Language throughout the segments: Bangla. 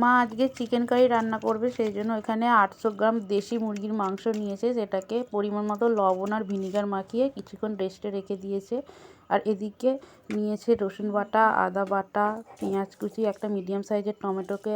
মা আজকে চিকেন কারি রান্না করবে, সেই জন্য এখানে 800 গ্রাম দেশি মুরগির মাংস নিয়েছে। সেটাকে পরিমাণ মতো লবণ আর ভিনিগার মাখিয়ে কিছুক্ষণ রেস্টে রেখে দিয়েছে। আর এদিকে নিয়েছে রসুন বাটা, আদা বাটা, পেঁয়াজ কুচি, একটা মিডিয়াম সাইজের টমেটোকে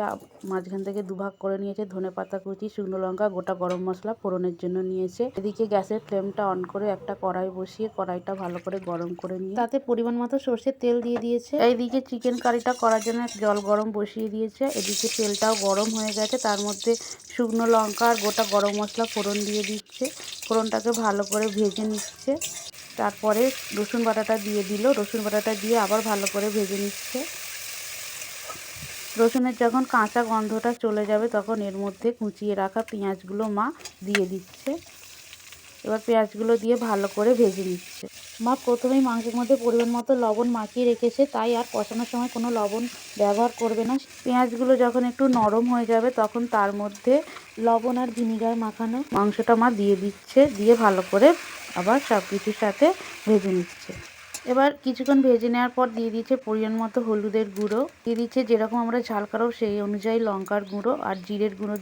মাঝখান থেকে দুভাগ করে নিয়েছে, ধনেপাতা কুচি, শুকনো লঙ্কা, গোটা গরম মশলা ফোড়নের জন্য নিয়েছে। এদিকে গ্যাসের ফ্লেমটা অন করে একটা কড়াই বসিয়ে কড়াইটা ভালো করে গরম করে নিয়ে তাতে পরিমাণ মতো সর্ষের তেল দিয়ে দিয়েছে। এইদিকে চিকেন কারিটা করার জন্য জল গরম বসিয়ে দিয়েছে। এদিকে তেলটাও গরম হয়ে গেছে, তার মধ্যে শুকনো লঙ্কা আর গোটা গরম মশলা ফোড়ন দিয়ে দিচ্ছে। ফোড়নটাকে ভালো করে ভেজে নিচ্ছে। তারপরে রসুন বাটাটা দিয়ে দিল। রসুন বাটাটা দিয়ে আবার ভালো করে ভেজে নিচ্ছে। রসুনের যখন কাঁচা গন্ধটা চলে যাবে তখন এর মধ্যে কুচিয়ে রাখা পেঁয়াজগুলো মা দিয়ে দিচ্ছে। এবার পেঁয়াজগুলো দিয়ে ভালো করে ভেজে নিচ্ছে। মা প্রথমেই মাংসের মধ্যে পরিমাণ মতো লবণ মাখিয়ে রেখেছে, তাই আর কষানোর সময় কোনো লবণ ব্যবহার করবে না। পেঁয়াজগুলো যখন একটু নরম হয়ে যাবে তখন তার মধ্যে লবণ আর ভিনিগার মাখানো মাংসটা মা দিয়ে দিচ্ছে। দিয়ে ভালো করে আবার সব কিছুর সাথে ভেজে নিচ্ছে। এবার কিছুক্ষণ ভেজে নেওয়ার পর দিয়ে দিচ্ছে পরিমাণ মতো হলুদের গুঁড়ো, দিয়ে দিচ্ছে যেরকম আমরা ঝাল খাবো সেই অনুযায়ী লঙ্কার গুঁড়ো আর জিরের গুঁড়ো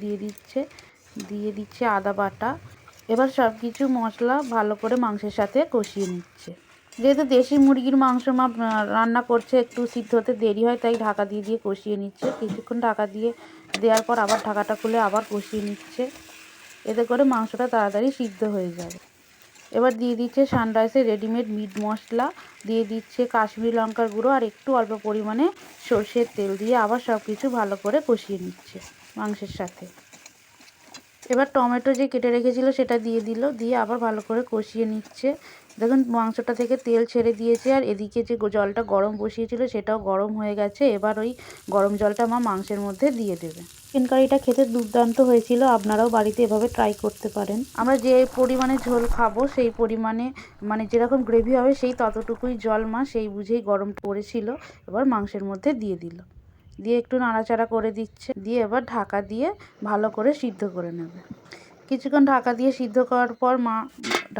দিয়ে দিচ্ছে আদা বাটা। এবার সব কিছু মশলা ভালো করে মাংসের সাথে কষিয়ে নিচ্ছে। যেহেতু দেশি মুরগির মাংস মা রান্না করছে, একটু সিদ্ধ হতে দেরি হয়, তাই ঢাকা দিয়ে দিয়ে কষিয়ে নিচ্ছে। কিছুক্ষণ ঢাকা দিয়ে দেওয়ার পর আবার ঢাকাটা খুলে আবার কষিয়ে নিচ্ছে। এতে করে মাংসটা তাড়াতাড়ি সিদ্ধ হয়ে যাবে। এবার দিয়ে দিচ্ছে সানরাইসের রেডিমেড মিট মশলা, দিয়ে দিচ্ছে কাশ্মীরি লঙ্কার গুঁড়ো আর একটু অল্প পরিমাণে সর্ষের তেল দিয়ে আবার সব কিছু ভালো করে কষিয়ে নিচ্ছে মাংসের সাথে। এবার টমেটো যে কেটে রেখেছিল সেটা দিয়ে দিল, দিয়ে আবার ভালো করে কষিয়ে নিচ্ছে। দেখুন মাংসটা থেকে তেল ছেড়ে দিয়েছে। আর এদিকে যে জলটা গরম বসিয়েছিল সেটাও গরম হয়ে গেছে। এবার ওই গরম জলটা মা মাংসের মধ্যে দিয়ে দেবে। চিকেন কারিটা খেতে দুর্দান্ত হয়েছিল, আপনারাও বাড়িতে এভাবে ট্রাই করতে পারেন। আমরা যে পরিমাণে ঝোল খাবো সেই পরিমাণে মানে যেরকম গ্রেভি হবে সেই ততটুকুই জল মা সেই বুঝেই গরম করেছিল। এবার মাংসের মধ্যে দিয়ে দিল, দিয়ে একটু নাড়াচাড়া করে দিচ্ছে। দিয়ে এবার ঢাকা দিয়ে ভালো করে সিদ্ধ করে নেবে। কিছুক্ষণ ঢাকা দিয়ে সিদ্ধ করার পর মা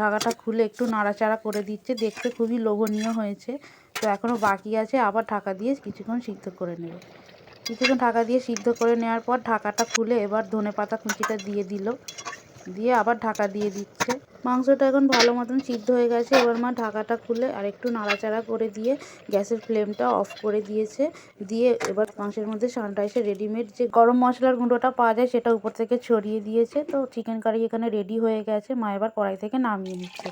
ঢাকাটা খুলে একটু নাড়াচাড়া করে দিচ্ছে। দেখতে খুবই লোভনীয় হয়েছে। তো এখনও বাকি আছে, আবার ঢাকা দিয়ে কিছুক্ষণ সিদ্ধ করে নেবে। কিছুক্ষণ ঢাকা দিয়ে সিদ্ধ করে নেওয়ার পর ঢাকাটা খুলে এবার ধনেপাতা কুচিটা দিয়ে দিল, দিয়ে আবার ঢাকা দিয়ে দিচ্ছে। মাংসটা এখন ভালো মতন সিদ্ধ হয়ে গেছে। এবার মা ঢাকাটা খুলে আর একটু নাড়াচাড়া করে দিয়ে গ্যাসের ফ্লেমটা অফ করে দিয়েছে। দিয়ে এবার মাংসের মধ্যে সানরাইসের রেডিমেড যে গরম মশলার গুঁড়োটা পাওয়া যায় সেটা উপর থেকে ছড়িয়ে দিয়েছে। তো চিকেন কারি এখানে রেডি হয়ে গেছে। মা এবার কড়াই থেকে নামিয়ে নিচ্ছে।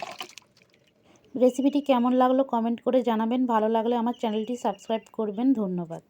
রেসিপিটি কেমন লাগলো কমেন্ট করে জানাবেন। ভালো লাগলে আমার চ্যানেলটি সাবস্ক্রাইব করবেন। ধন্যবাদ।